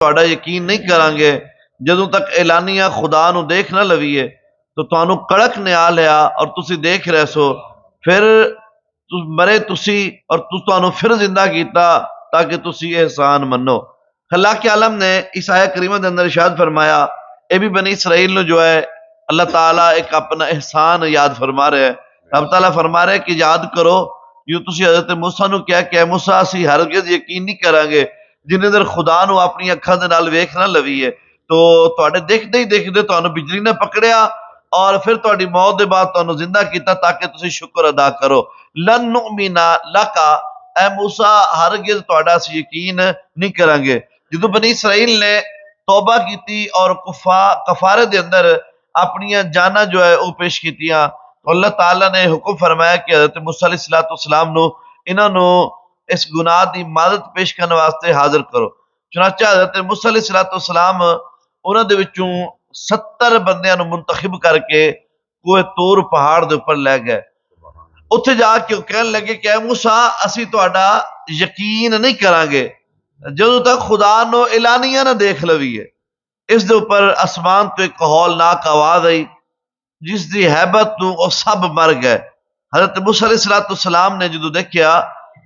ਤੁਹਾਡਾ ਯਕੀਨ ਨਹੀਂ ਕਰਾਂਗੇ ਜਦੋਂ ਤੱਕ ਐਲਾਨੀਆ ਖੁਦਾ ਨੂੰ ਦੇਖ ਨਾ ਲਵੀਏ। तो ਤੁਹਾਨੂੰ कड़क न्याय लिया और तुसी देख रहे सो, फिर मरे तुसी और ਤੁਹਾਨੂੰ फिर जिंदा किया ताकि तुसी एहसान मनो। अल्लाह के आलम ने इस आया करीमा के अंदर इरशाद फरमाया, ये भी बनी इसराइल ने जो है अल्लाह ताला एक अपना एहसान याद फरमा रहे हैं। रब ताला फरमा रहे कि याद करो जो तुसी हजरत मूसा नूं कहा कि मूसा असीं हरगिज़ यकीन नहीं करांगे जिन्ने देर खुदा नूं अपनी अखां दे नाल वेख ना लवीए। तो तुहाडे देखदे ही देखदे तुहानूं बिजली ने पकड़िया और फिर तुहाडी मौत के बाद तुहानूं जिंदा किया ताकि तुसीं शुक्र अदा करो। लन नुमिना लका, ऐ मूसा हरगिज़ तुहाडा असीं यकीन नहीं करांगे। जदों बनी इसराइल ने तौबा की और कफारे दे अंदर अपनी जाना जो है वह पेश कीतियां, तो अल्लाह ताला ने हुक्म फरमाया कि हज़रत मूसा अलैहिस्सलाम नूं इन्हां नूं इस गुनाह की मदद पेश करने वास्ते हाजिर करो। चुनांचे हज़रत मूसा अलैहिस्सलाम उन्हां दे विचों 70 बंदियां नूं मुंतखब करके कोहे तूर पहाड़ दे उपर लै गए। उत्थे जाके कहन लगे कि मूसा असीं तुहाडा यकीन नहीं करांगे जदों तक खुदा नूं एलानिया ना देख लवीए। इस दे उपर आसमान तो एक हौलनाक आवाज आई जिसकी हैबत नूं वो सब मर गए। हज़रत मूसा अलैहिस्सलाम ने जदों देखिया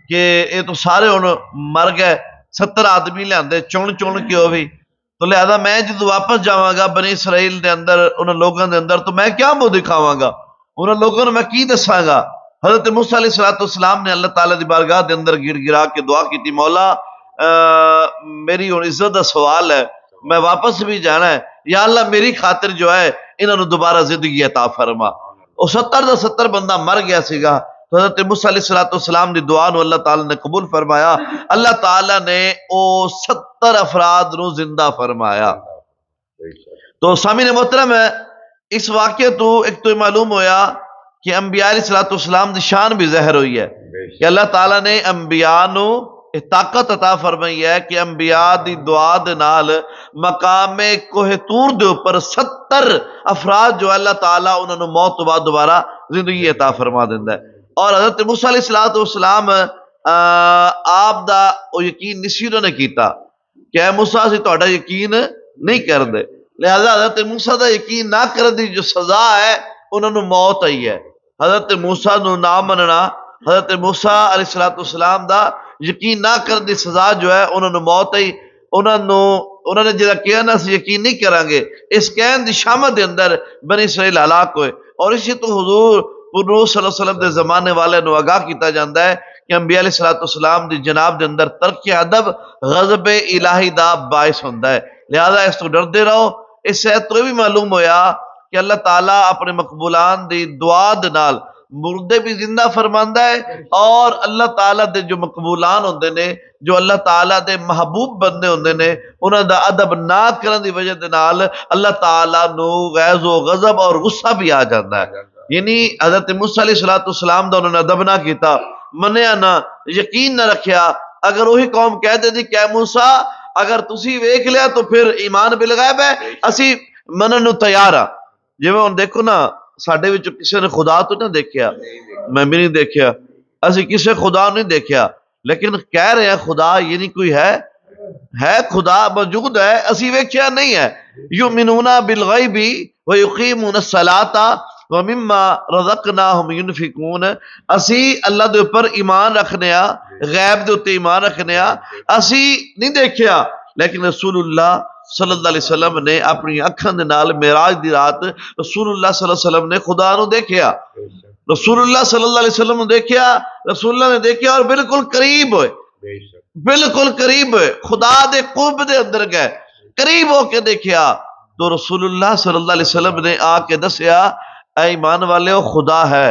कि ये तो सारे हुण मर गए, 70 आदमी लिआंदे चुन चुन के वो भी, तो लिहाजा मैं जो वापस जावांगा बनी इसराइल के अंदर उन्होंने लोगों के अंदर, तो मैं क्या मुंह दिखावांगा उन्होंने लोगों को, मैं की दसांगा। हज़रत मूसा अलैहिस्सलाम ने अल्लाह ताला की बारगाह के अंदर गिड़ गिरा के दुआ की, मौला मेरी हुण इज्जत का सवाल है, मैं वापस भी जाना है, या अल्लाह मेरी खातिर जो है इन्होंने दोबारा जिंदगी अता फरमा। वो 70 का 70 बंदा मर गया सीगा। तो हज़रत मूसा अलैहिस्सलाम की दुआ नूं अल्लाह ताला ने कबूल फरमाया। अल्लाह ताला ने वो 70 अफराद नूं जिंदा फरमाया। तो सामीन मोहतरम है, इस वाक़े तो एक तो मालूम होया कि अंबिया अलैहिस्सलाम दी शान भी ज़ाहिर हुई है कि अल्लाह ताला ने अंबिया नूं ताकत अता फरमाई है कि अंबिया दी दुआ दे नाल मकामे कोहे तूर दे उपर 70 अफराद जो अल्लाह ताला उन्हां नूं मौत तो बाद दोबारा जिंदगी अता फरमा दिंदा है। और हज़रत मूसा अलैहिस्सलाम आप दा वो यकीन नहीं उन्होंने किया कि मूसा असीं तुहाडा यकीन नहीं करदे, लिहाजा हज़रत मूसा का यकीन ना करने की जो सज़ा है उन्होंने मौत आई है। हज़रत मूसा नूं ना मनना, हज़रत मूसा अलैहिस्सलाम दा यकीन ना करने की सज़ा जो है उन्होंने मौत आई। उन्होंने जिहड़ा कहा ना असीं यकीन नहीं करांगे, इस कहन की शामत के अंदर बनी इसराइल हलाक होए। और इसी तो हुजूर सल्लल्लाहु अलैहि वसल्लम के जमाने वाले नूं आगाह किया जाता है कि अंबिया अलैहिस्सलाम दी जनाब के अंदर तर्क अदब गज़ब इलाही दा बाइस होंदा है। लिहाजा इस तो डरते रहो। इससे तो भी मालूम होया कि अल्लाह ताला अपने मकबूलान दी दुआ दे नाल मुर्दे भी जिंदा फरमांदा है और अल्लाह ताला दे जो मकबूलान होंदे ने, जो अल्लाह ताला दे महबूब बंदे होंदे ने, उन्हां दा अदब ना करन दी वजह दे नाल अल्लाह ताला नूं गैज़ व गज़ब और गुस्सा भी आ जाता है। यानी हज़रत मूसा अलैहिस्सलाम दा उन्होंने अदब ना किया, मनिया ना, यकीन ना रखिया। अगर वही कौम कह देती कि मूसा अगर तुसी वेख लिया तो फिर ईमान बिल गैब है, असी मनन नूं तैयार आ। जिवें हुण देखो ना साडे विच किसी ने खुदा तो ना देखिया, मैं भी नहीं देखिया, असी किसी खुदा नहीं देखिया, लेकिन कह रहे हैं खुदा, ये नहीं कोई है खुदा मौजूद है, असी वेख्या नहीं है। युमिनूना बिल गैबी व युकीमून सलाता व मिम्मा रज़क़नाहुम युनफिकून। असी अल्लाह दे उपर ईमान रखने आ, गैब दे उत्ते ईमान रखने आ, असी नहीं देखिया, लेकिन रसूलुल्लाह सल्लल्लाहु अलैहि वसल्लम ने अपनी अखां दे नाल मेराज दी रात रसूलुल्लाह सल्लल्लाहु अलैहि वसल्लम ने खुदा नूं देखिया। रसूलुल्लाह सल्लल्लाहु अलैहि वसल्लम ने देखिया, रसूलुल्लाह ने देखिया और बिल्कुल करीब होए, बिल्कुल करीब होए, खुदा दे कुर्ब दे अंदर गए, करीब होके देखिया। तो रसूलुल्लाह सल्लल्लाहु अलैहि वसल्लम ने आके दसिया, ऐ ईमान वाले खुदा है,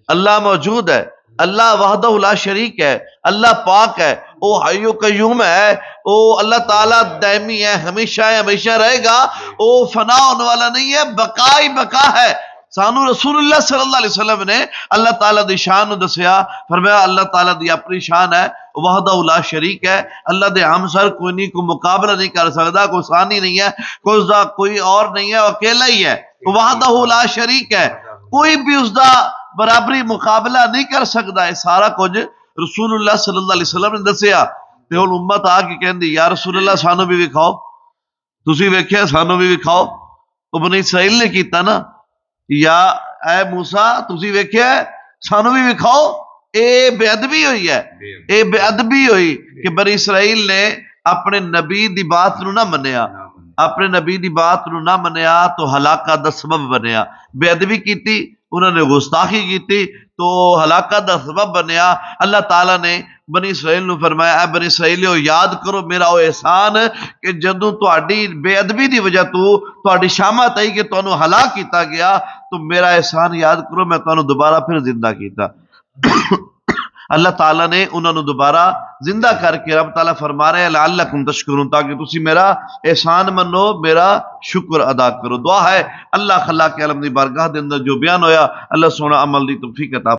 अल्लाह मौजूद है, अल्लाह वहदहु ला शरीक है, अल्लाह पाक है, वो हय्यु कय्यूम है, वो अल्लाह ताला दायमी है, हमेशा है, हमेशा रहेगा, वो फना होने वाला नहीं है, बका ही बका है। सानू रसूलुल्लाह सल्लल्लाहु अलैहि वसल्लम ने अल्लाह ताला दी शान नूं दसिया, फरमाया अल्लाह ताला दी अपनी शान है, वहदहु ला शरीक है, अल्लाह दे हमसर कोई नहीं, कोई मुकाबला नहीं कर सकता, कोई सानी नहीं है, कोई और नहीं है, अकेला ही है, वहदहु ला शरीक है, कोई भी उसका बराबरी मुकाबला नहीं कर सकता है। सारा कुछ रसूलुल्लाह सल्लल्लाहु अलैहि वसल्लम ने दसिया। ਤੇ ਹੁਣ ਉਮਤ ਆ ਕੇ ਕਹਿੰਦੀ ਯਾ ਰਸੂਲ ਅੱਲਾਹ ਸਾਨੂੰ ਵੀ ਵਿਖਾਓ, ਤੁਸੀਂ ਵੇਖਿਆ ਸਾਨੂੰ ਵੀ ਵਿਖਾਓ। ਉਹ ਬਨੀ ਇਸਰਾਈਲ ਨੇ ਕੀਤਾ ਨਾ, ਯਾ ਐ ਮੂਸਾ ਤੁਸੀਂ ਵੇਖਿਆ ਸਾਨੂੰ ਵੀ ਵਿਖਾਓ। ਇਹ ਬੇਅਦਬੀ ਹੋਈ ਹੈ, ਇਹ ਬੇਅਦਬੀ ਹੋਈ ਕਿ ਬਨੀ ਇਸਰਾਈਲ ਨੇ ਆਪਣੇ ਨਬੀ ਦੀ ਬਾਤ ਨੂੰ ਨਾ ਮੰਨਿਆ, अपने नबी की बात नूं ना मनिया तो हलाकत का सबब बनया। बेअदबी की, उन्होंने गुस्ताखी की तो हलाकत का सबब बनया। अल्लाह ताला ने बनी इसराइल नूं फरमाया, ऐ बनी इसराइलियो याद करो मेरा वो एहसान कि जदों तुहाडी बेअदबी की वजह तो तुहाडी शामत आई कि तुहानूं हलाक किया गया, तो मेरा एहसान याद करो, मैं तुहानूं दोबारा फिर जिंदा किया। अल्लाह ताला ने उन्होंने दोबारा जिंदा करके रब ताला फरमा रहे हैं लअल्लकुम तशकुरून, ताकि तुसी मेरा एहसान मनो, मेरा शुक्र अदा करो। दुआ है अल्लाह खल्ला के आलम दी बारगाह दे अंदर जो बयान होया, अल्लाह सोना अमल दी तौफीक अता